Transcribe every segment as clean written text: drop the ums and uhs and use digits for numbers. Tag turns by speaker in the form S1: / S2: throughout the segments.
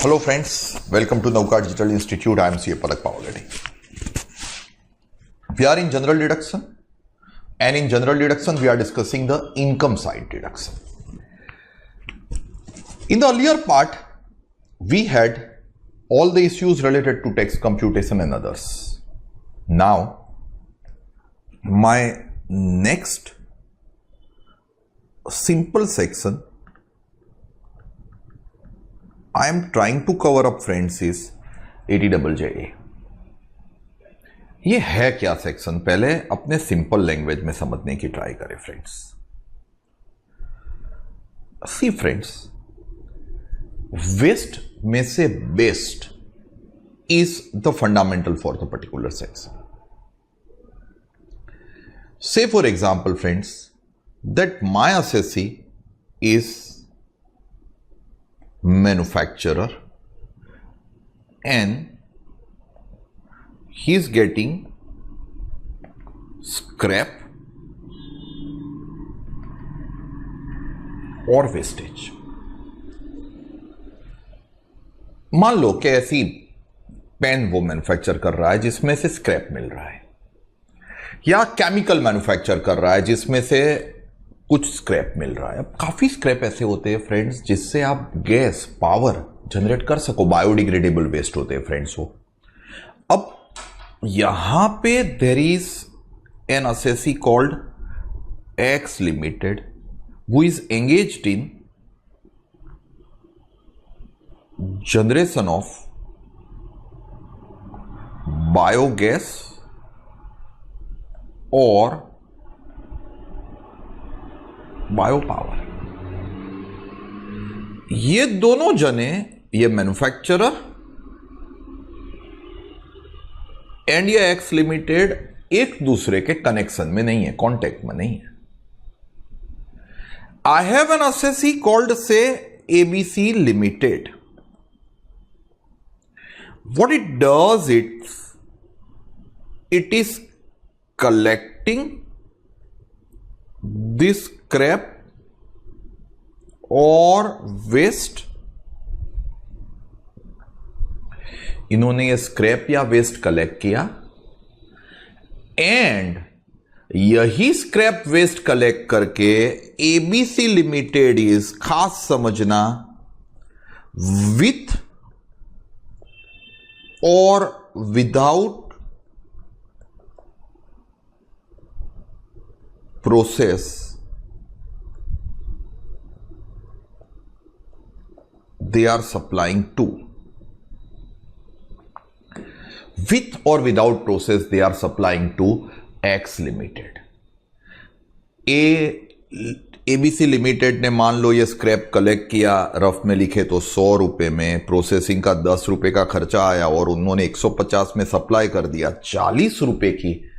S1: Hello friends, welcome to Nauka Digital Institute. I am CA Palak Pawaledi. We are in general deduction, and in general deduction we are discussing the income side deduction. In the earlier part, we had all the issues related to tax computation and others. Now, my next simple section I am trying to cover up friends is 80JJA. ये है क्या section, पहले अपने simple language में समझने की try करें friends. सी friends, waste में से best is the fundamental for the particular section. Say for example friends, that my assessee is manufacturer and he is getting scrap और वेस्टेज. मान लो कि ऐसी पेन वो मैन्युफैक्चर कर रहा है जिसमें से स्क्रैप मिल रहा है, या केमिकल मैन्युफैक्चर कर रहा है जिसमें से कुछ स्क्रैप मिल रहा है. अब काफी स्क्रैप ऐसे होते हैं फ्रेंड्स जिससे आप गैस पावर जनरेट कर सको. बायोडिग्रेडेबल वेस्ट होते हैं फ्रेंड्स वो. अब यहां पे there is an assessee called X limited who is engaged in generation of biogas और बायो पावर. ये दोनों जने, ये मैन्युफैक्चरर एंड ये एक्स लिमिटेड, एक दूसरे के कनेक्शन में नहीं है, कांटेक्ट में नहीं है. I have an assessee called say ABC limited. What it does, it is collecting this scrap और वेस्ट. इन्होंने ये स्क्रैप या वेस्ट कलेक्ट किया एंड यही स्क्रैप वेस्ट कलेक्ट करके एबीसी लिमिटेड इज, खास समझना, विथ और without process they are supplying to. With or without process they are supplying to X Limited. ABC limited ने मान लो ये स्क्रैप कलेक्ट किया, रफ में लिखे तो 100 रुपए में, प्रोसेसिंग का 10 रुपए का खर्चा आया और उन्होंने 150 में सप्लाई कर दिया. 40 रुपए की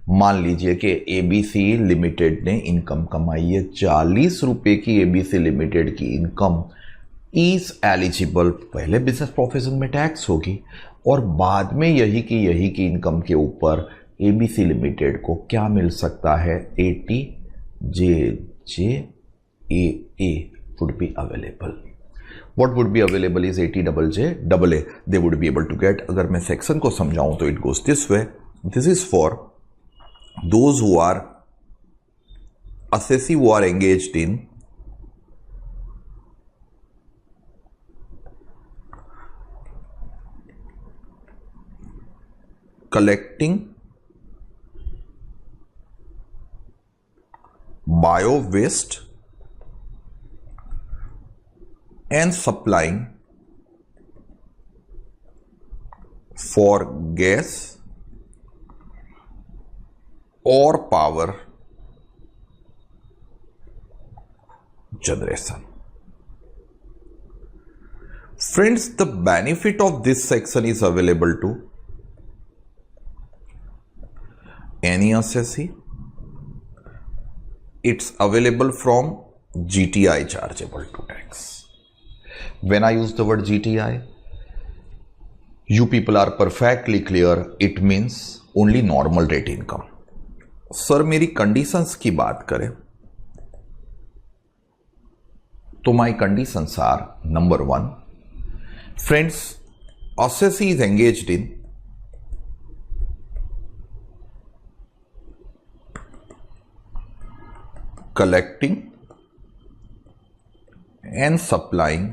S1: मान लीजिए कि एबीसी लिमिटेड ने इनकम कमाई है. 40 रुपए की एबीसी लिमिटेड की इनकम इज एलिजिबल. पहले बिजनेस प्रोफेशन में टैक्स होगी और बाद में यही की इनकम के ऊपर एबीसी लिमिटेड को क्या मिल सकता है, 80JJAA would be available. What would be available is 80JJAA. They would be able to get. अगर मैं सेक्शन को समझाऊं तो it goes this way. This is for those who are assessee who are engaged in collecting bio waste and supplying for gas or power generation. Friends, the benefit of this section is available to any assessee. It's available from GTI chargeable to tax. When I use the word GTI, you people are perfectly clear. It means only normal rate income. Sir मेरी conditions की बात करें तो my conditions are, number 1, Friends, assessee is engaged in collecting and supplying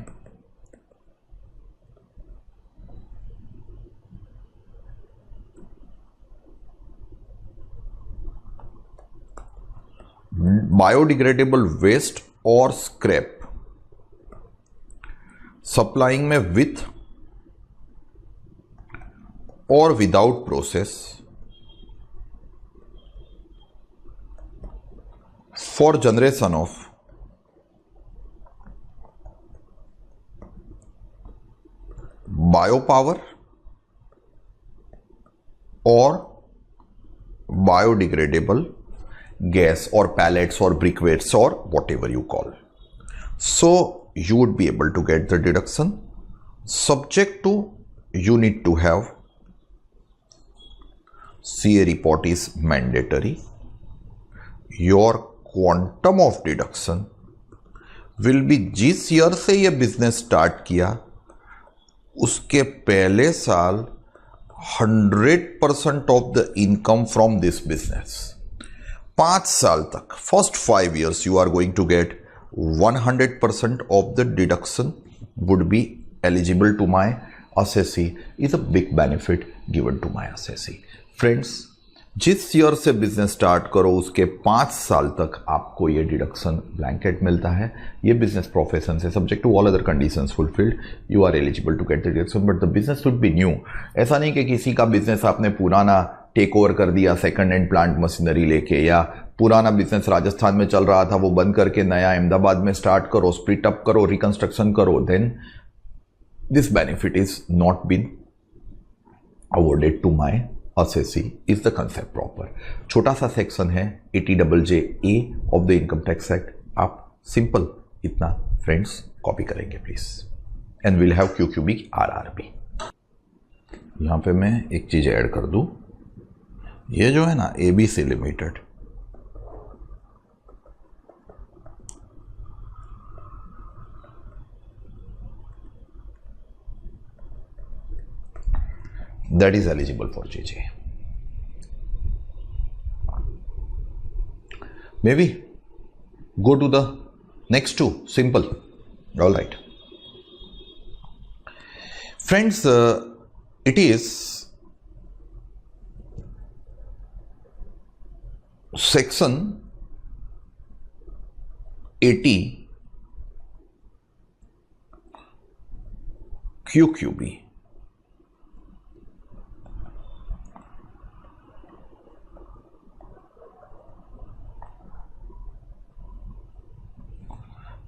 S1: biodegradable waste और scrap, supplying में with और without process for generation of bio power और biodegradable gas or pellets or briquettes or whatever you call. So you would be able to get the deduction subject to you need to have CA report is mandatory. Your quantum of deduction will be जिस year से ये business start किया उसके पहले साल 100% of the income from this business. 5 साल तक, first 5 years you are going to get 100% of the deduction would be eligible to my assessee is a big benefit given to my assessee. Friends, जिस year से business start करो उसके 5 साल तक आपको ये डिडक्शन ब्लैंकेट मिलता है। ये बिजनेस प्रोफेशन से subject to all other conditions fulfilled you are eligible to get the deduction, but the business should be new. ऐसा नहीं कि किसी का बिजनेस आपने पुराना टेक ओवर कर दिया सेकंड हैंड प्लांट मशीनरी लेके, या पुराना बिजनेस राजस्थान में चल रहा था वो बंद करके नया अहमदाबाद में स्टार्ट करो, स्प्लिट अप करो, रिकंस्ट्रक्शन करो, then this benefit is not been awarded to my assessee is the concept proper। छोटा सा सेक्शन है 80JJA of the income tax act, आप सिंपल इतना फ्रेंड्स कॉपी करेंगे please, and will have QQB RRB। यहां पे मैं एक चीज ऐड कर दूं, ये जो है ना ABC limited, that is eligible for JJ। Maybe go to the next two, simple, all right friends, it is section 80 QQB।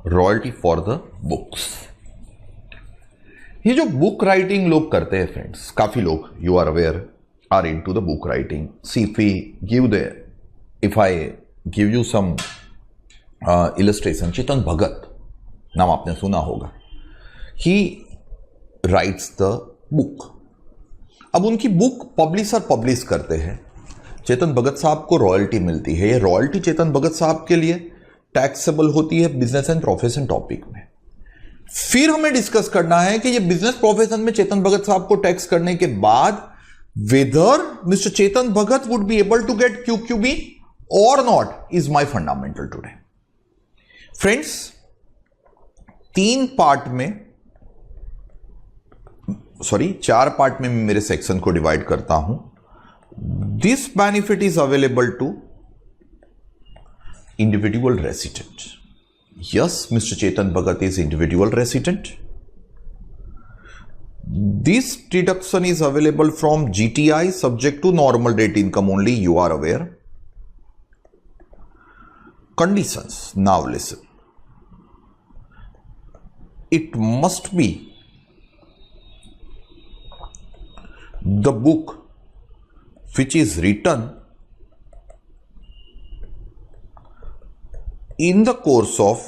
S1: Royalty for the books. ये जो बुक राइटिंग लोग करते हैं फ्रेंड्स, काफी लोग you are aware are into the book writing. See if I give you some illustration, Chetan Bhagat नाम आपने सुना होगा, ही राइट्स द बुक। अब उनकी बुक पब्लिशर पब्लिश करते हैं, चेतन भगत साहब को रॉयल्टी मिलती है। ये रॉयल्टी चेतन भगत साहब के लिए टैक्सेबल होती है बिजनेस एंड प्रोफेशन टॉपिक में। फिर हमें डिस्कस करना है कि ये बिजनेस प्रोफेशन में चेतन भगत साहब को टैक्स करने के बाद whether mister Chetan Bhagat would be able to get QQB और not is my fundamental today. Friends, 4 part में मैं मेरे सेक्शन को डिवाइड करता हूं। This benefit is available to individual resident। Yes, Mr. Chetan Bhagat is individual resident। This deduction is available from GTI subject to normal rate income only, you are aware। Conditions, now listen, it must be the book which is written in the course of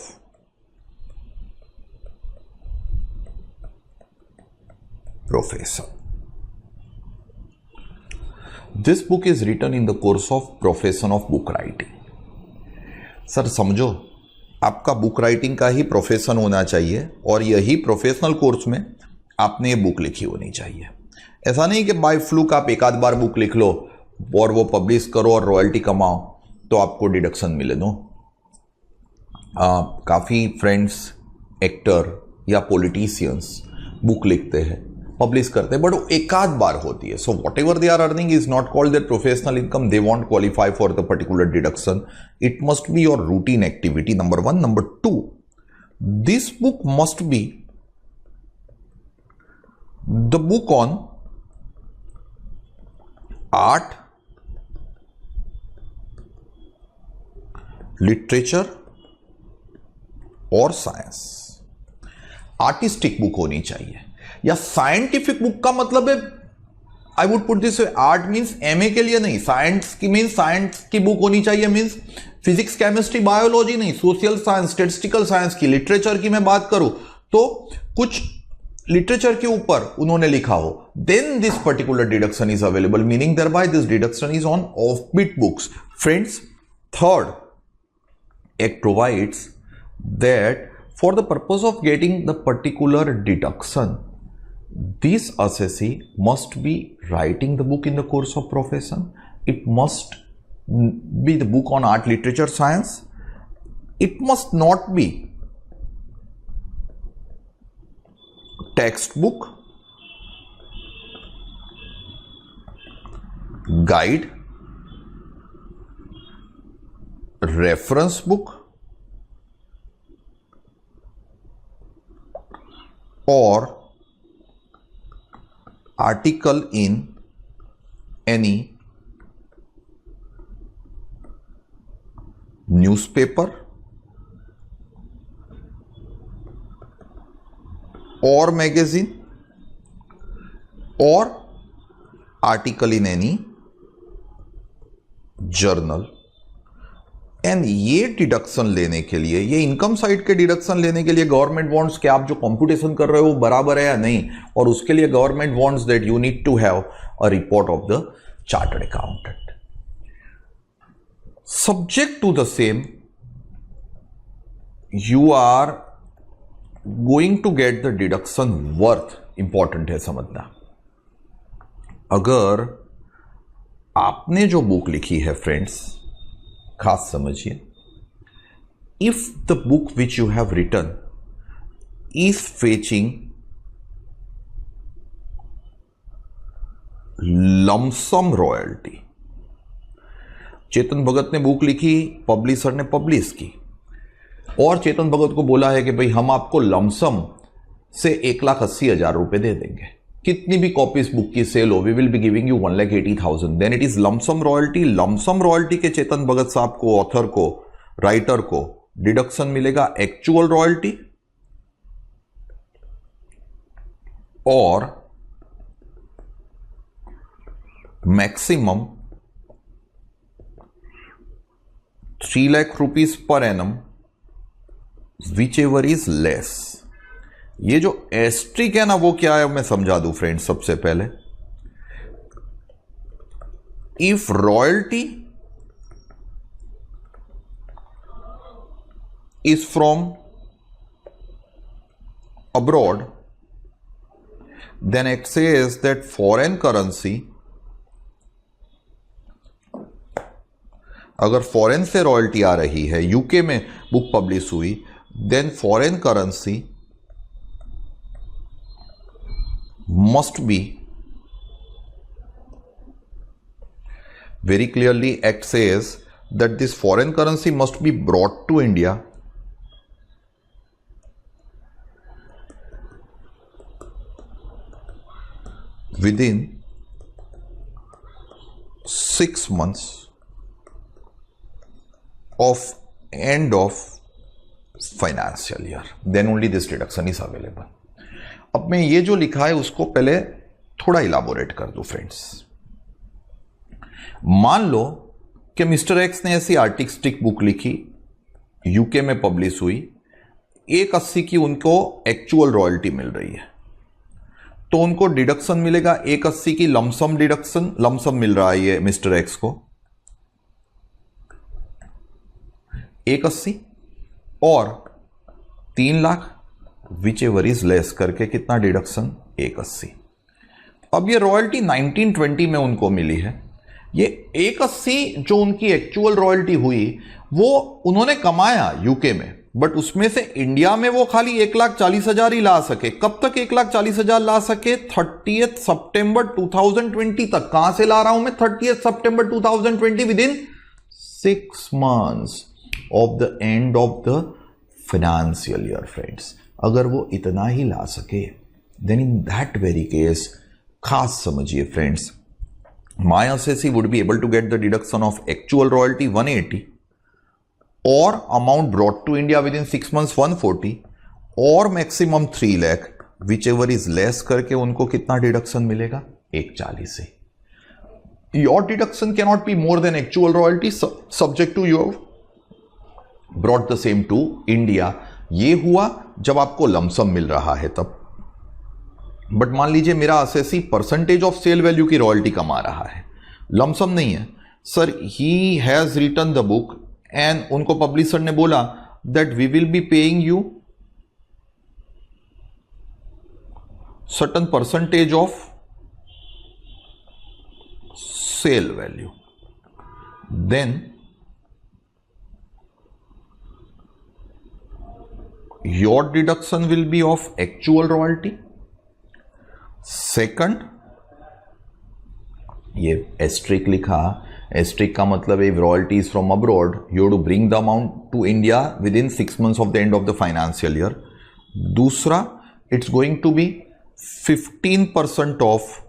S1: profession। This book is written in the course of profession of book writing। Sir समझो, आपका book writing का ही profession होना चाहिए और यही professional course में आपने ये बुक लिखी होनी चाहिए। ऐसा नहीं कि बाय फ्लूक आप एक आध बार बुक लिख लो और वो पब्लिश करो और रॉयल्टी कमाओ तो आपको डिडक्शन मिले। नो, काफ़ी फ्रेंड्स एक्टर या पॉलिटिशियंस बुक लिखते हैं, पब्लिश करते हैं, बट वो एक आध बार होती है। So whatever they are earning is not called their professional income, they won't qualify for the particular deduction. It must be your routine activity, number one. Number two, this book must be the book on art, literature और science. Artistic book होनी चाहिए। या scientific book का मतलब है, I would put this way, art means MA के लिए नहीं, साइंस की मीन्स साइंस की बुक होनी चाहिए, मीन्स फिजिक्स, केमिस्ट्री, बायोलॉजी नहीं, सोशल साइंस, स्टैटिस्टिकल साइंस की। लिटरेचर की मैं बात करूं तो कुछ लिटरेचर के ऊपर उन्होंने लिखा हो, then this particular deduction is available, meaning thereby this deduction is on offbeat books. Friends, third, Act provides that for the purpose of getting the particular deduction, this assessee must be writing the book in the course of profession. It must be the book on art, literature, science. It must not be textbook, guide, reference book और article in any newspaper और magazine और article in any journal. And ये deduction लेने के लिए, ये income side के deduction लेने के लिए गवर्नमेंट वांट्स कि आप जो कंप्यूटेशन कर रहे हो वो बराबर है या नहीं, और उसके लिए government wants that you need to have a report of the chartered accountant. Subject to the same, you are going to get the deduction worth, important है समझना। अगर आपने जो बुक लिखी है फ्रेंड्स, खास समझिए, if the book which you have written is fetching lump sum royalty. Chetan Bhagat ने बुक लिखी, पब्लिशर ने पब्लिश की, और चेतन भगत को बोला है कि भाई हम आपको लमसम से 1,80,000 रुपए दे देंगे, कितनी भी कॉपीज बुक की सेल हो, we will be giving you 1,80,000, then it is lump sum royalty. Lump sum royalty के चेतन भगत साहब को, ऑथर को, राइटर को डिडक्शन मिलेगा एक्चुअल रॉयल्टी और maximum 3 lakh rupees per annum, whichever is less. ये जो एस्ट्रिक है ना, वो क्या है मैं समझा दूं फ्रेंड्स। सबसे पहले, if royalty is from abroad, then it says that foreign currency, अगर फॉरेन से रॉयल्टी आ रही है, यूके में बुक पब्लिश हुई, then foreign currency must be, very clearly act says that this foreign currency must be brought to India within 6 months of end of financial year, then only this deduction is available. अब मैं ये जो लिखा है उसको पहले थोड़ा elaborate कर दूं फ्रेंड्स। मान लो कि मिस्टर एक्स ने ऐसी आर्टिस्टिक बुक लिखी, यूके में पब्लिश हुई, 1,80 की उनको एक्चुअल रॉयल्टी मिल रही है, तो उनको डिडक्शन मिलेगा 1,80 की लमसम डिडक्शन, लमसम मिल रहा है ये मिस्टर एक्स को 1,80 और 3 lakh whichever is less करके कितना डिडक्शन 180। अब ये रॉयल्टी 1920 में उनको मिली है। ये 180 जो उनकी एक्चुअल रॉयल्टी हुई वो उन्होंने कमाया यूके में, बट उसमें से इंडिया में वो खाली 1,40,000 ही ला सके। कब तक 1,40,000 ला सके? 30 सितंबर 2020 तक। कहां से ला रहा हूं मैं 30 सितंबर 2020? Within 6 months of the end of the financial year friends. अगर वो इतना ही ला सके then in that very case, खास समझिए friends, my assessee would be able to get the deduction of actual royalty 180 और amount brought to India within 6 months 140 और maximum 3 lakh, whichever is less करके उनको कितना डिडक्शन मिलेगा? 140 से। Your deduction can not be more than actual royalty subject to your brought the same to India. ये हुआ जब आपको लमसम मिल रहा है तब। बट मान लीजिए मेरा assessee percentage of sale value की रॉयल्टी कमा रहा है, लमसम नहीं है sir. He has written the book and उनको पब्लिशर ने बोला that we will be paying you certain percentage of sale value, then your deduction will be of actual royalty. Second, ये एस्ट्रिक लिखा, एस्ट्रिक का मतलब है royalties from abroad, you to bring the amount to India within 6 months of the end of the financial year. दूसरा, it's going to be 15% of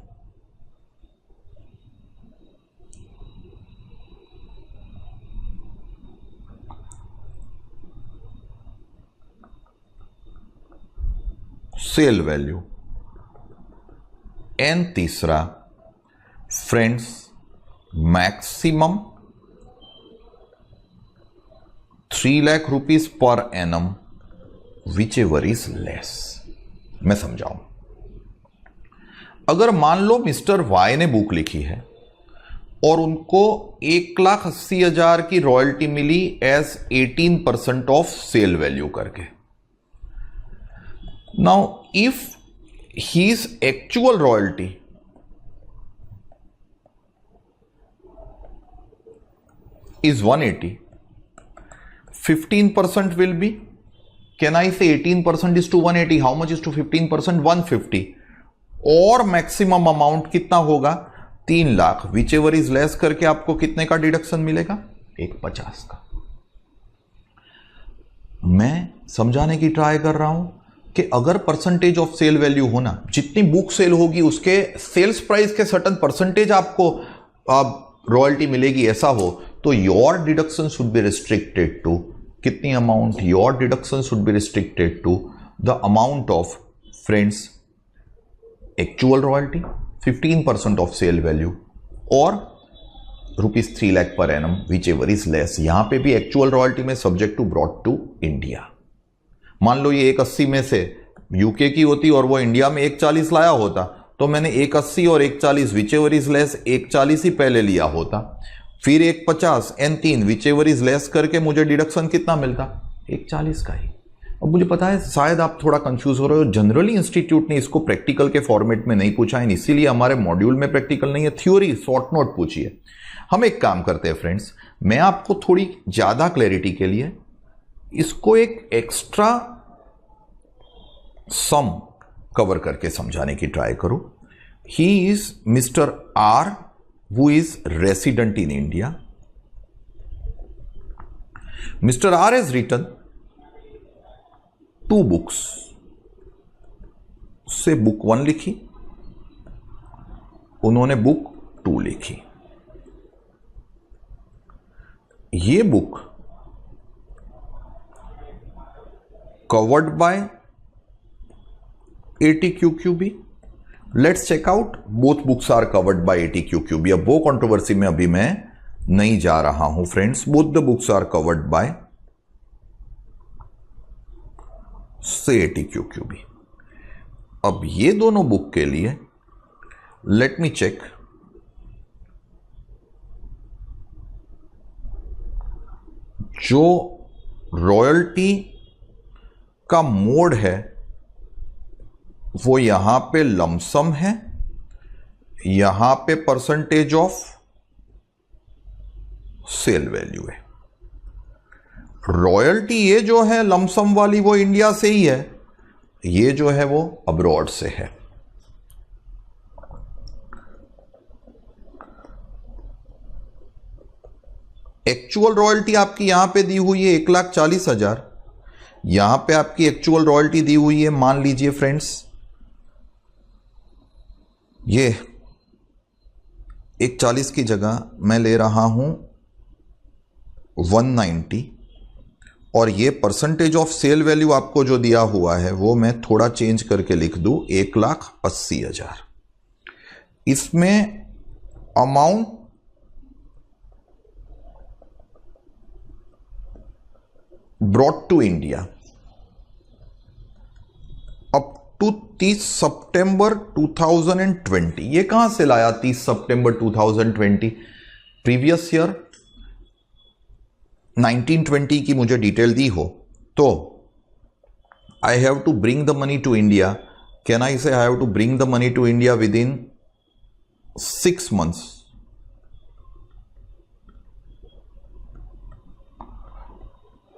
S1: sale value. And तीसरा friends, maximum 3 lakh rupees per annum whichever is less. मैं समझाऊं, अगर मान लो mister Y ने book लिखी है और उनको 1,80,000 की रॉयल्टी मिली एज 18% ऑफ सेल वैल्यू करके। Now if his actual royalty is 180, 15% will be, can I say 18% is to 180? How much is to 15%? 150. और मैक्सिमम अमाउंट कितना होगा? 3 lakh, whichever is less करके आपको कितने का डिडक्शन मिलेगा? 150 का। मैं समझाने की ट्राई कर रहा हूं कि अगर परसेंटेज ऑफ सेल वैल्यू होना, जितनी बुक सेल होगी उसके सेल्स प्राइस के सर्टन परसेंटेज आपको रॉयल्टी मिलेगी, ऐसा हो तो your deduction should be restricted to कितनी amount? Your deduction should be restricted to the amount of friends actual royalty 15% of sale value और rupees 3 lakh per annum whichever is less. यहां पे भी एक्चुअल रॉयल्टी में subject to brought to India. मान लो ये 180 में से यूके की होती और वो इंडिया में 140 लाया होता तो मैंने 180 और 140 विच एवर इज लेस 140 ही पहले लिया होता, फिर 150 and 3 which ever is less करके मुझे डिडक्शन कितना मिलता? 140 का ही। अब मुझे पता है शायद आप थोड़ा कंफ्यूज हो रहे हो, जनरली इंस्टीट्यूट ने इसको प्रैक्टिकल के फॉर्मेट में नहीं पूछा है, इसीलिए हमारे मॉड्यूल में प्रैक्टिकल नहीं है, थ्योरी शॉर्ट नोट पूछिए। हम एक काम करते हैं फ्रेंड्स, मैं आपको थोड़ी ज्यादा क्लैरिटी के लिए इसको एक एक्स्ट्रा सम कवर करके समझाने की ट्राई करो। He is mister R who is resident in India. Mister R has written 2 books. से बुक 1 लिखी, उन्होंने बुक 2 लिखी। ये book covered by ATQQB। Let's check out, both books are covered by ATQQB। अब वो कंट्रोवर्सी में अभी मैं नहीं जा रहा हूं friends, both the books are covered by से ATQQB। अब ये दोनों बुक के लिए लेट मी चेक, जो रॉयल्टी का मोड है वो यहां पे लमसम है, यहां पे परसेंटेज ऑफ सेल वैल्यू है। रॉयल्टी ये जो है लमसम वाली वो इंडिया से ही है, ये जो है वो अब्रॉड से है। एक्चुअल रॉयल्टी आपकी यहां पे दी हुई है 1,40,000, यहां पे आपकी एक्चुअल रॉयल्टी दी हुई है, मान लीजिए फ्रेंड्स ये 1,40 की जगह मैं ले रहा हूं 190, और ये परसेंटेज ऑफ सेल वैल्यू आपको जो दिया हुआ है वो मैं थोड़ा चेंज करके लिख दूं 1,80,000। इसमें amount brought to India up to 30 सितंबर 2020। ये कहां से लाया 30 सितंबर 2020? प्रीवियस ईयर 1920 की मुझे डिटेल दी हो तो I have to bring the money to India. Can I say I have to bring the money to India within 6 months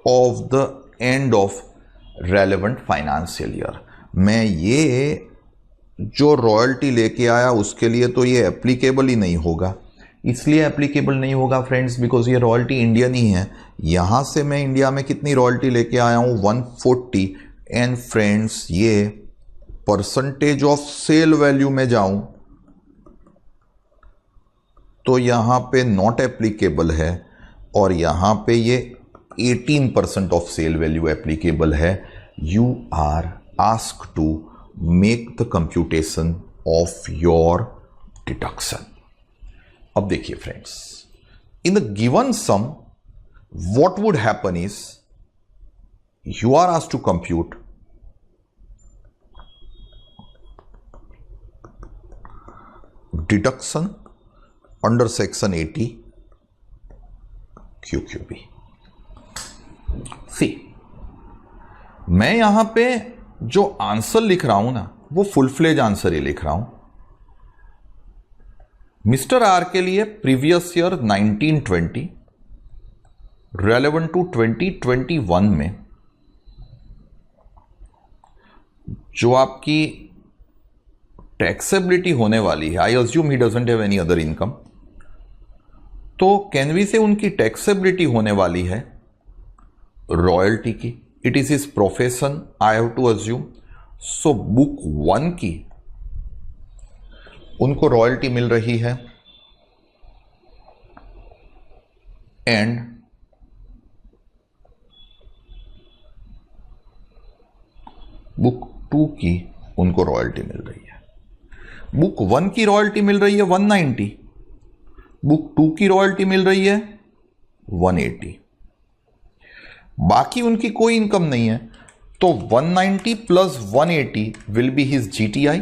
S1: of the end of relevant financial year. मैं ये जो royalty लेके आया उसके लिए तो ये एप्लीकेबल ही नहीं होगा। इसलिए एप्लीकेबल नहीं होगा फ्रेंड्स बिकॉज ये रॉयल्टी इंडियन ही है। यहां से मैं इंडिया में कितनी रॉयल्टी लेके आया हूं 140, एंड फ्रेंड्स ये परसेंटेज ऑफ सेल वैल्यू में जाऊं तो यहां पे नॉट एप्लीकेबल है, और यहां पे ये 18% ऑफ सेल वैल्यू एप्लीकेबल है। You are asked to make the computation of your deduction. अब देखिए friends, in the given sum what would happen is you are asked to compute deduction under section 80 QQB। See, मैं यहां पे जो answer लिख रहा हूं ना वो फुल फ्लेज आंसर ही लिख रहा हूं। मिस्टर आर के लिए प्रीवियस ईयर 1920 रेलेवेंट टू 2021 में जो आपकी टैक्सेबिलिटी होने वाली है, I assume he doesn't have any other income, तो कैनवी से उनकी टैक्सेबिलिटी होने वाली है रॉयल्टी की। It is his profession, I have to assume. So book 1 की उनको रॉयल्टी मिल रही है, एंड बुक 2 की उनको रॉयल्टी मिल रही है। बुक 1 की रॉयल्टी मिल रही है 190, बुक 2 की रॉयल्टी मिल रही है 180। बाकी उनकी कोई इनकम नहीं है, तो 190 plus 180 will be his GTI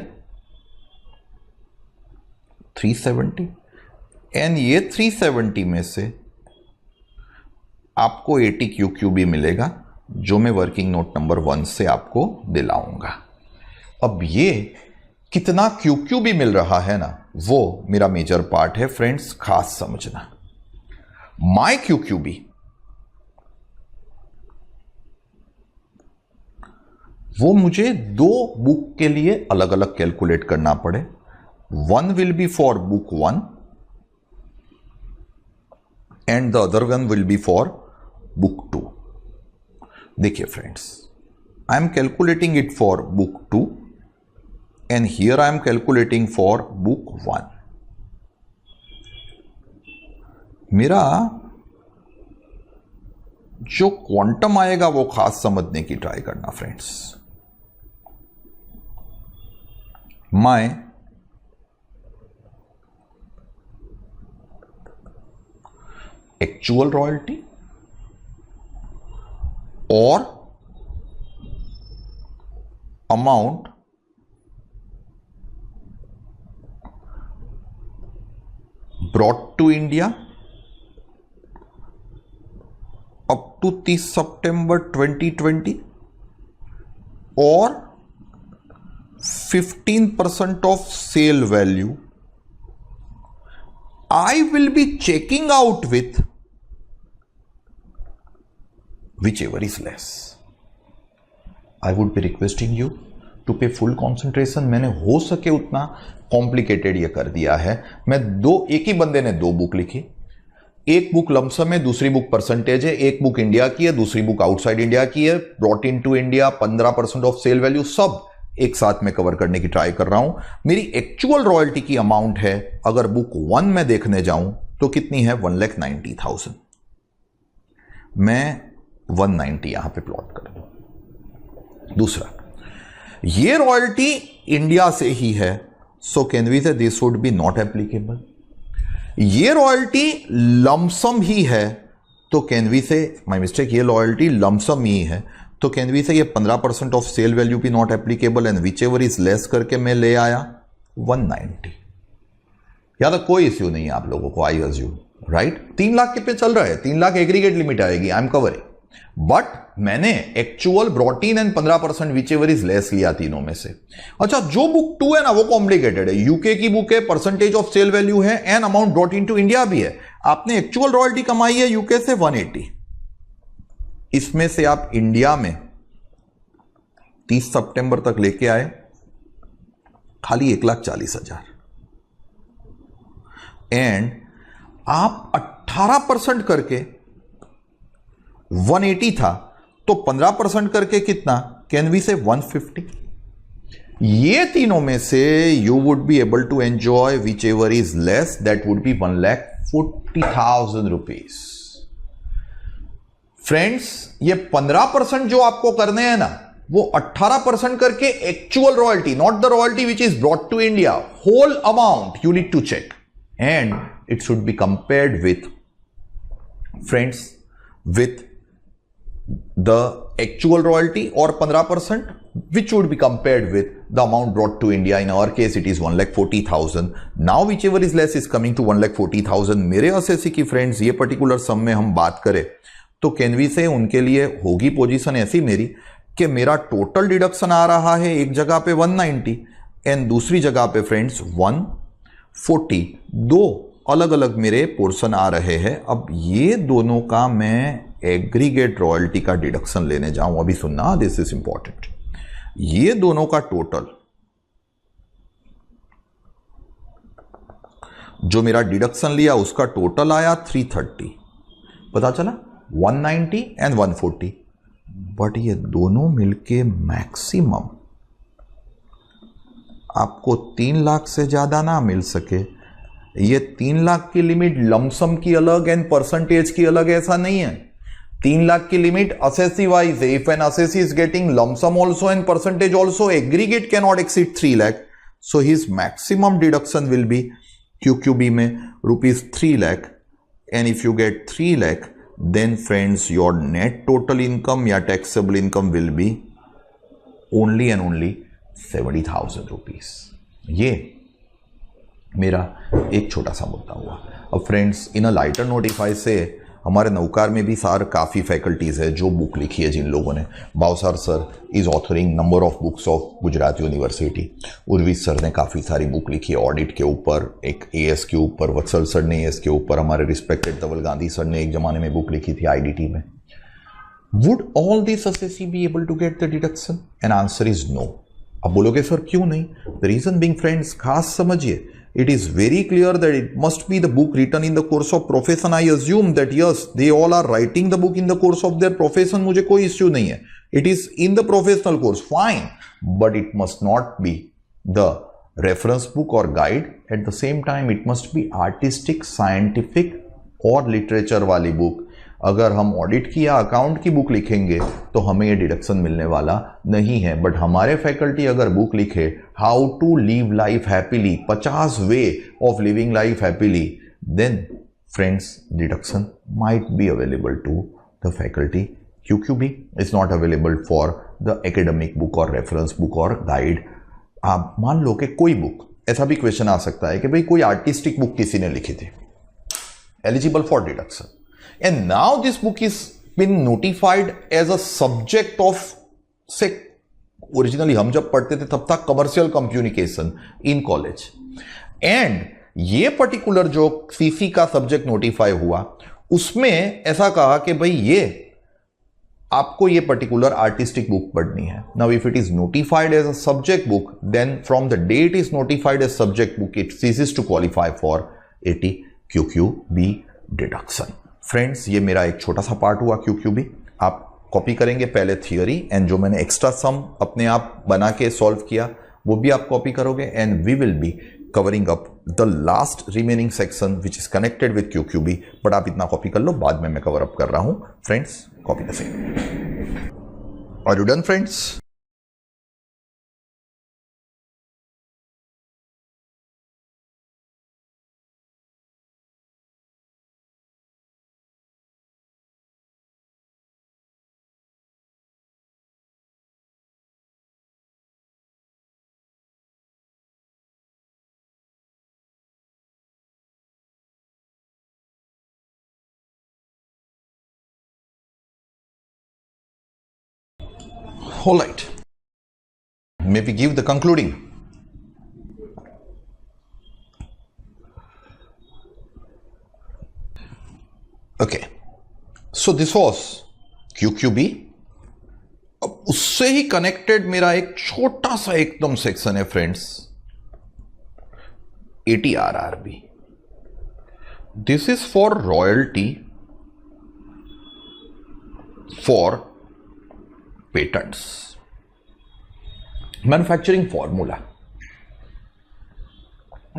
S1: 370, and ये 370 में से आपको 80 QQB मिलेगा जो मैं वर्किंग नोट नंबर 1 से आपको दिलाऊंगा। अब ये कितना QQB मिल रहा है ना, वो मेरा मेजर पार्ट है फ्रेंड्स, खास समझना। माय QQB वो मुझे 2 बुक के लिए अलग अलग कैलकुलेट करना पड़े। 1 will be for book 1 and the other 1 will be for book 2। देखिए friends, I am calculating it for book 2 and here I am calculating for book 1। मेरा जो क्वांटम आएगा वो खास समझने की ट्राई करना friends. My actual royalty or amount brought to India up to 30 September 2020 or 15% of sale value, I will be checking out with whichever is less. I would be requesting you to pay full concentration. मैंने हो सके उतना complicated ये कर दिया है. मैं एक ही बंदे ने 2 बुक लिखी. एक बुक लमसम है, दूसरी बुक परसेंटेज है. एक बुक इंडिया की है, दूसरी बुक आउटसाइड इंडिया की है. Brought into India, 15% of sale value, सब एक साथ में कवर करने की ट्राई कर रहा हूं. मेरी एक्चुअल रॉयल्टी की अमाउंट है, अगर बुक 1 में देखने जाऊं तो कितनी है? 1,90,000. मैं 190 यहां पे प्लॉट कर दूं. दूसरा, ये रॉयल्टी इंडिया से ही है, सो कैन वी से this would be not applicable. ये रॉयल्टी लमसम ही है, तो कैन वी से, माय मिस्टेक, ये रॉयल्टी लमसम ही है, तो कैन वी से ये 15% ऑफ सेल वैल्यू भी not applicable, and which ever is less करके मैं ले आया 190. याद, कोई इश्यू नहीं है आप लोगों को, आई अज्यूम, राइट. 3 लाख के पे चल रहा है, 3 लाख एग्रीगेट लिमिट आएगी, आई एम कवरिंग. बट मैंने actual brought in and 15% which ever is less लिया तीनों में से. अच्छा, जो बुक 2 है ना, वो कॉम्प्लिकेटेड है. यूके की बुक है, परसेंटेज ऑफ सेल वैल्यू है, and amount brought into India भी है. आपने एक्चुअल रॉयल्टी कमाई है यूके से 180. इसमें से आप इंडिया में 30 सितंबर तक लेके आए खाली 1,40,000, एंड आप 18% करके 180 था, तो 15% करके कितना? कैन वी से 150. ये तीनों में से you would be able to enjoy whichever is less, that would be 1,40,000 rupees. Friends, ये 15% जो आपको करने हैं ना, वो 18% करके actual royalty, not the royalty which is brought to India, whole amount you need to check, and it should be compared with, friends, with the actual royalty or 15%, which would be compared with the amount brought to India. In our case it is 1,40,000. now whichever is less is coming to 1,40,000. मेरे assessee की friends ये particular सम में हम बात करें तो can we से उनके लिए होगी पोजीशन ऐसी मेरी कि मेरा टोटल डिडक्शन आ रहा है एक जगह पे 190 एंड दूसरी जगह पे फ्रेंड्स 140. 2 अलग अलग मेरे पोर्शन आ रहे हैं. अब ये दोनों का मैं एग्रीगेट रॉयल्टी का डिडक्शन लेने जाऊं. अभी सुनना, दिस इज इंपॉर्टेंट. ये दोनों का टोटल जो मेरा डिडक्शन लिया उसका टोटल आया 330. पता चला 190 एंड 140. बट ये दोनों मिलके मैक्सिमम आपको 3 लाख से ज्यादा ना मिल सके. ये 3 लाख की लिमिट लमसम की अलग एंड परसेंटेज की अलग, ऐसा नहीं है. 3 लाख की लिमिट असेसी वाइज है. If N assessee is getting lump sum also and percentage also, aggregate can not exceed 3 lakh. So his maximum deduction will B QQB में ₹3 lakh. And if you get 3 lakh, then friends your net total income या taxable income will be only and only 70,000 rupees. ये मेरा एक छोटा सा मुद्दा हुआ. अब friends, in a lighter notify से हमारे नौकार में भी सार काफ़ी फैकल्टीज़ है जो बुक लिखी है जिन लोगों ने. Bavsar sir is authoring number of books of Gujarat university. Urvi sir ने काफ़ी सारी बुक लिखी है ऑडिट के ऊपर, एक AS के ऊपर, वत्सल सर ने AS के ऊपर, हमारे रिस्पेक्टेड धवल गांधी सर ने एक ज़माने में बुक लिखी थी IDT में. Would all this assessee be able to get the deduction? An answer is no. अब बोलोगे सर क्यों नहीं? द रीज़न बीइंग फ्रेंड्स, खास समझिए, it is very clear that it must be the book written in the course of profession. I assume that yes, they all are writing the book in the course of their profession. मुझे कोई issue नहीं है. It is in the professional course, fine. But it must not be the reference book or guide. At the same time, it must be artistic, scientific और literature वाली book. अगर हम audit की या अकाउंट की book लिखेंगे तो हमें ये डिडक्शन मिलने वाला नहीं है. बट हमारे फैकल्टी अगर बुक लिखे how to live life happily, 50 way of living life happily, then friends deduction might be available to the faculty. QQB is not available for the academic book और reference book और guide. आप मान लो कि कोई book, ऐसा भी question आ सकता है कि भाई कोई आर्टिस्टिक बुक किसी ने लिखी थी, eligible for deduction, and now this book is been notified as a subject of, say, originally हम जब पढ़ते थे तब था commercial communication in college. And ये पर्टिकुलर जो सीसी का सब्जेक्ट नोटिफाई हुआ उसमें ऐसा कहा कि भाई ये आपको ये पर्टिकुलर आर्टिस्टिक बुक पढ़नी है। Now if it is notified as a subject book, then from the day it is notified as subject book it ceases to qualify for 80 QQB deduction. Friends, ये मेरा एक छोटा सा पार्ट हुआ QQB। आप copy करेंगे पहले थियोरी, एंड जो मैंने एक्स्ट्रा सम अपने आप बना के सॉल्व किया वो भी आप कॉपी करोगे, and we will be covering up the last remaining section which is connected with QQB। But आप इतना कॉपी कर लो, बाद में मैं कवर अप कर रहा हूं। Friends, copy the same. Are you done friends? All right. Maybe give the concluding. Okay. So this was QQB. अब उससे ही कनेक्टेड मेरा एक छोटा सा एकदम सेक्शन है friends, ATRRB. This is for royalty for patents. Manufacturing formula,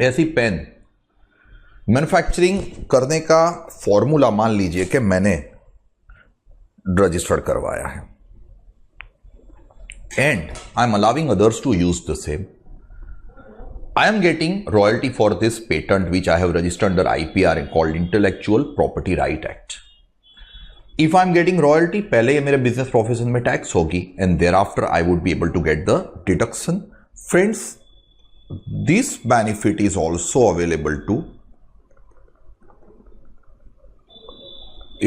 S1: ऐसी pen manufacturing करने का फॉर्मूला मान लीजिए कि मैंने रजिस्टर्ड करवाया है, and I am allowing others to use the same. I am getting royalty for this patent which I have registered under IPR called Intellectual Property Right Act. If I am getting royalty, पहले ये मेरे business profession में tax होगी, and thereafter I would be able to get the deduction. Friends, this benefit is also available to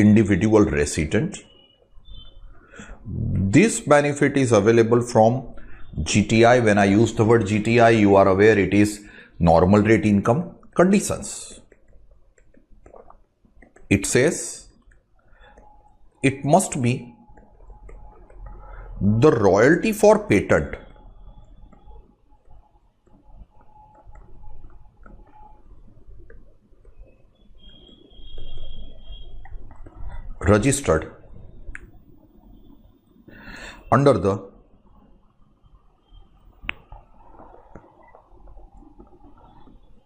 S1: individual resident. This benefit is available from GTI. When I use the word GTI, you are aware it is normal rate income conditions. It says it must be the royalty for patent registered under the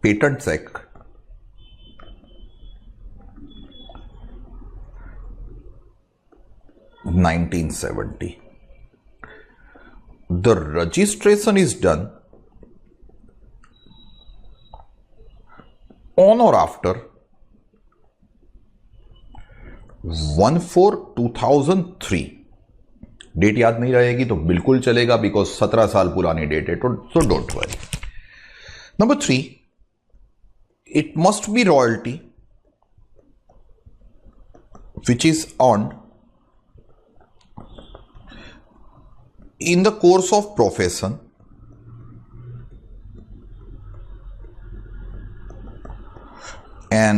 S1: Patents Act 1970. The registration is done on or after 1/4/2003. Date याद नहीं रहेगी तो बिल्कुल चलेगा, because 17 साल पुरानी date है, तो don't worry. Number 3, it must be royalty which is earned in the course of profession and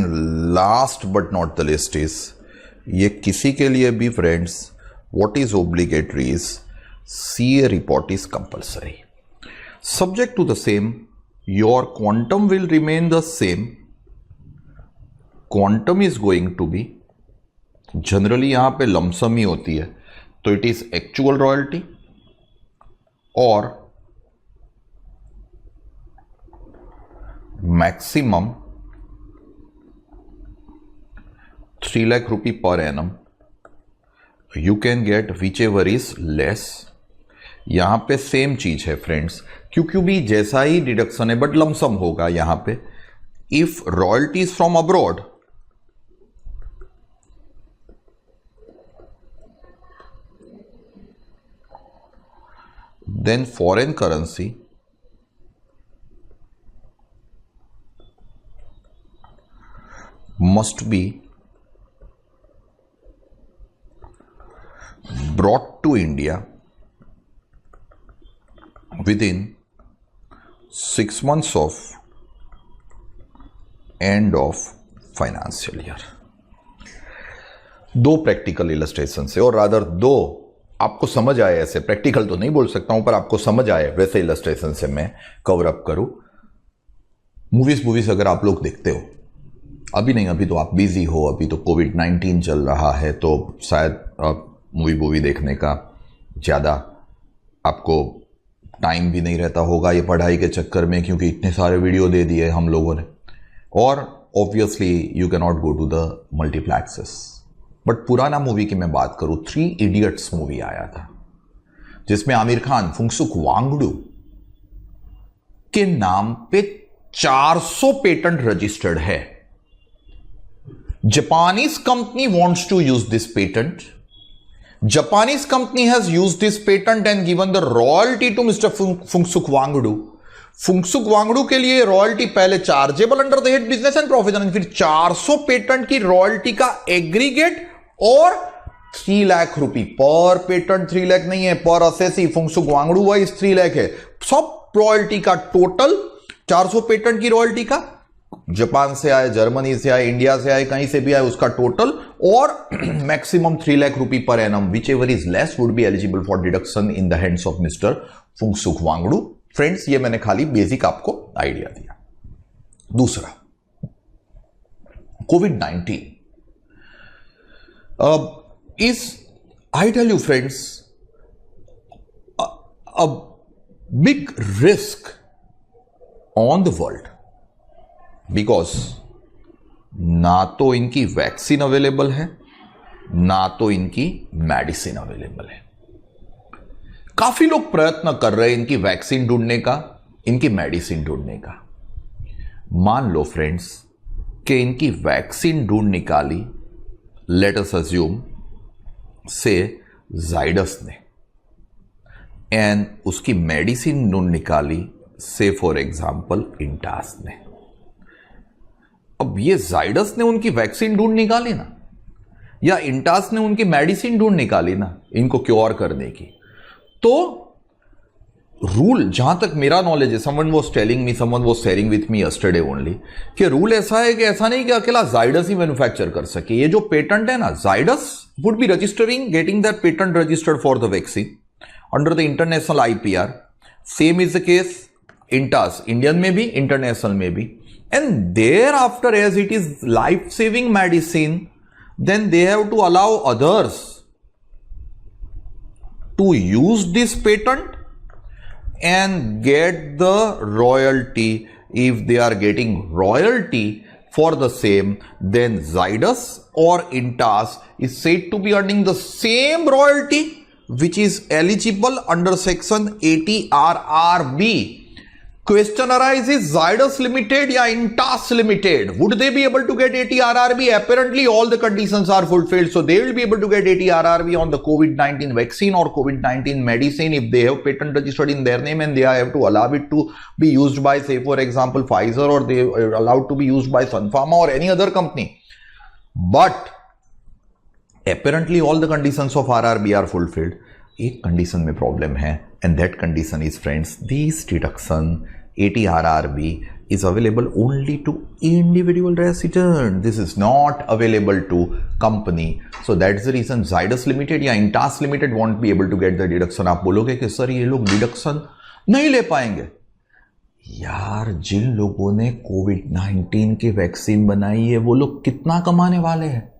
S1: last but not the least is, ये किसी के लिए भी friends what is obligatory is CA report is compulsory. Subject to the same, your quantum will remain the same. Quantum is going to be generally यहां पे lump sum ही होती है, तो इट इज एक्चुअल रॉयल्टी और maximum 3 lakh rupee per annum. You can get which ever is less. यहां पे same चीज है फ्रेंड्स, क्योंकि भी जैसा ही डिडक्शन है बट लमसम होगा यहां पे. If royalties from abroad, then foreign currency must be brought to India with in 6 months of end of financial year. दो प्रैक्टिकल इलस्ट्रेशन से, और रादर दो आपको समझ आए ऐसे, प्रैक्टिकल तो नहीं बोल सकता हूं पर आपको समझ आए वैसे इलस्ट्रेशन से मैं कवर अप करूं। मूवीज अगर आप लोग देखते हो, अभी नहीं, अभी तो आप बिजी हो, अभी तो कोविड-19 चल रहा है तो शायद मूवी देखने का ज़्यादा आपको टाइम भी नहीं रहता होगा ये पढ़ाई के चक्कर में, क्योंकि इतने सारे वीडियो दे दिए हम लोगों ने, और obviously you can not go to the multiplexes. But पुराना मूवी की मैं बात करूं, 3 इडियट्स मूवी आया था जिसमें आमिर खान फुंगसुक वांगडू के नाम पे 400 पेटेंट रजिस्टर्ड है। Japanese company wants to use this patent. Japanese company has used this patent and given the royalty to Mr. Fungsuk Wangdu. Phunsukh Wangdu के लिए रॉयल्टी पहले chargeable under the head business and profit, फिर 400 patent की royalty का aggregate और 3 लाख रुपए पर patent. 3 lakh नहीं है, पर असेसी फुंगसुक वांगडू वाइज 3 लाख है। सब रॉयल्टी का टोटल 400 पेटेंट की रॉयल्टी का, जापान से आए, जर्मनी से आए, इंडिया से आए, कहीं से भी आए, उसका टोटल, और मैक्सिमम 3 लाख रुपए per annum, whichever is less would be eligible for deduction in the hands of mister Phunsukh Wangdu. Friends, ये मैंने खाली बेसिक आपको आइडिया दिया। दूसरा, कोविड-19 is, I tell you friends, a big risk on the world, because ना तो इनकी वैक्सीन अवेलेबल है, ना तो इनकी मेडिसिन अवेलेबल है। काफी लोग प्रयत्न कर रहे हैं इनकी वैक्सीन ढूंढने का, इनकी मेडिसिन ढूंढने का। मान लो फ्रेंड्स कि इनकी वैक्सीन ढूंढ निकाली, लेट अस अज्यूम से जाइडस ने, एंड उसकी मेडिसिन ढूंढ निकाली से फॉर एग्जांपल इंटास ने। अब ये जाइडस ने उनकी वैक्सीन ढूंढ निकाली ना, या इंटास ने उनकी मेडिसिन ढूंढ निकाली ना इनको क्योर करने की, तो रूल, जहां तक मेरा नॉलेज है, someone was telling me, someone was sharing with me yesterday only, कि रूल ऐसा है कि ऐसा नहीं कि अकेला जाइडस ही मैन्युफैक्चर कर सके। ये जो पेटेंट है ना, Zydus would be registering, getting that patent registered for the vaccine under the international IPR. Same is the case Intas, Indian में भी, इंटरनेशनल में भी। And thereafter, as it is life-saving medicine, then they have to allow others to use this patent and get the royalty. If they are getting royalty for the same, then Zydus or Intas is said to be earning the same royalty which is eligible under section 80 RRB. Question arises, Zydus Limited या Intas Limited, would they be able to get 80 RRB? Apparently all the conditions are fulfilled, so they will be able to get 80 RRB on the COVID-19 vaccine or COVID-19 medicine if they have patent registered in their name and they have to allow it to be used by, say for example, Pfizer, or they are allowed to be used by Sun Pharma or any other company. But apparently all the conditions of RRB are fulfilled. एक condition में problem है, and that condition is friends, this deduction 80 RRB is available only to individual resident. This is not available to company. So that's the reason Zydus Limited या Intas Limited won't be able to get the deduction. आप बोलोगे कि sir ये लोग deduction नहीं ले पाएंगे। यार, जिन लोगों ने कोविड-19 की वैक्सीन बनाई है वो लोग कितना कमाने वाले हैं।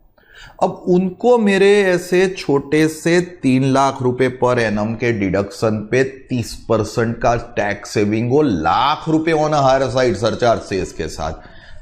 S1: अब उनको मेरे ऐसे छोटे से 3 लाख रुपए पर एनम के डिडक्शन पे 30% का टैक्स सेविंग हो, लाख रुपए ऑन हायर साइड सरचार्ज से इसके साथ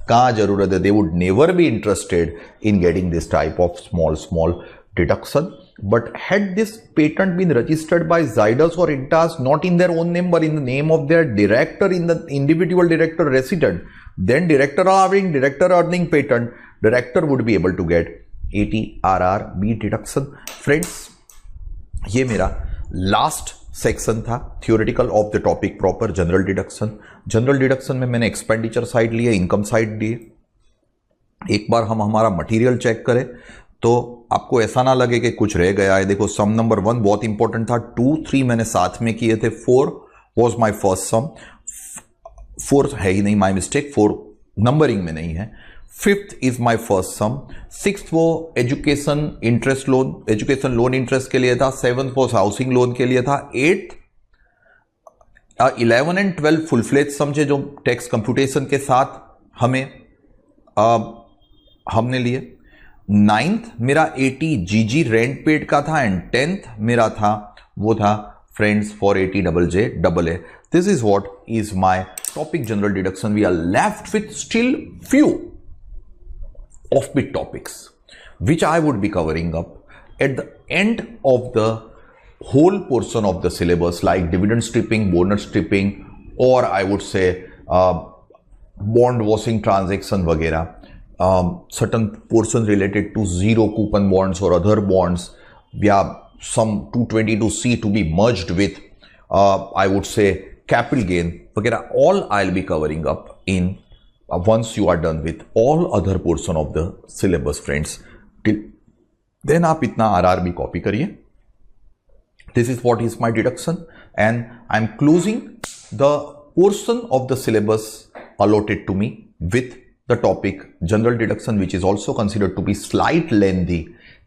S1: कहां जरूरत है। They would never be interested in getting this type of small deduction. But had this patent been registered by Zydus or Intas, not in their own name but in the name of their director, in the individual director resident, then director earning patent, director would be able to get 80 RRB deduction. Friends, ये मेरा last section था theoretical of the topic proper general deduction. General deduction में मैंने expenditure side लिए, income side लिए. एक बार हम हमारा मटेरियल चेक करें तो आपको ऐसा ना लगे कि कुछ रह गया है. देखो, सम नंबर 1 बहुत इंपॉर्टेंट था, 2, 3 मैंने साथ में किए थे, 4 was my first sum. Fourth है ही नहीं, माई मिस्टेक, 4 नंबरिंग में नहीं है। Fifth is my first sum. Six वो education interest loan, education loan interest के लिए था। सेवंथ वो हाउसिंग लोन के लिए था। 8th 11 एंड 12 फुल फ्लेज समझे, जो टैक्स कंप्यूटेशन के साथ हमने लिए। 9th मेरा 80 जीजी रेंट पेड का था एंड 10th मेरा था वो था friends for 80JJAA। This is what is my topic general deduction. We are left with still few offbeat topics which I would be covering up at the end of the whole portion of the syllabus, like dividend stripping, bonus stripping, or I would say bond washing transaction वगैरह, certain portions related to zero coupon bonds or other bonds, yeah, some 222C to be merged with I would say capital gain वगैरह, all I'll be covering up in once you are done with all other portion of the syllabus friends. Till then आप इतना RRB copy करिए. This is what is my deduction and I'm closing the portion of the syllabus allotted to me with the topic general deduction, which is also considered to be slight lengthy.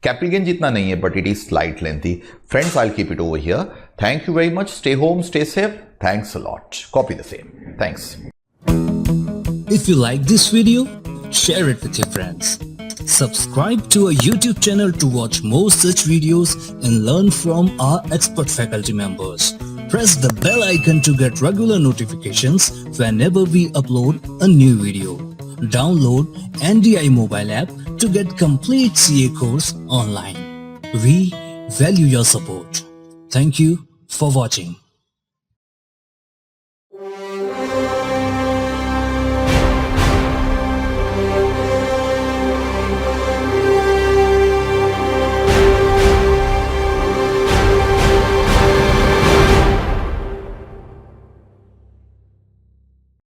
S1: Capital gain जितना नहीं है but it is slight lengthy. Friends, I'll keep it over here. Thank you very much. Stay home, stay safe. Thanks a lot. Copy the same. Thanks.
S2: If you like this video, share it with your friends. Subscribe to our YouTube channel to watch more such videos and learn from our expert faculty members. Press the bell icon to get regular notifications whenever we upload a new video. Download NDI mobile app to get complete CA course online. We value your support. Thank you for watching.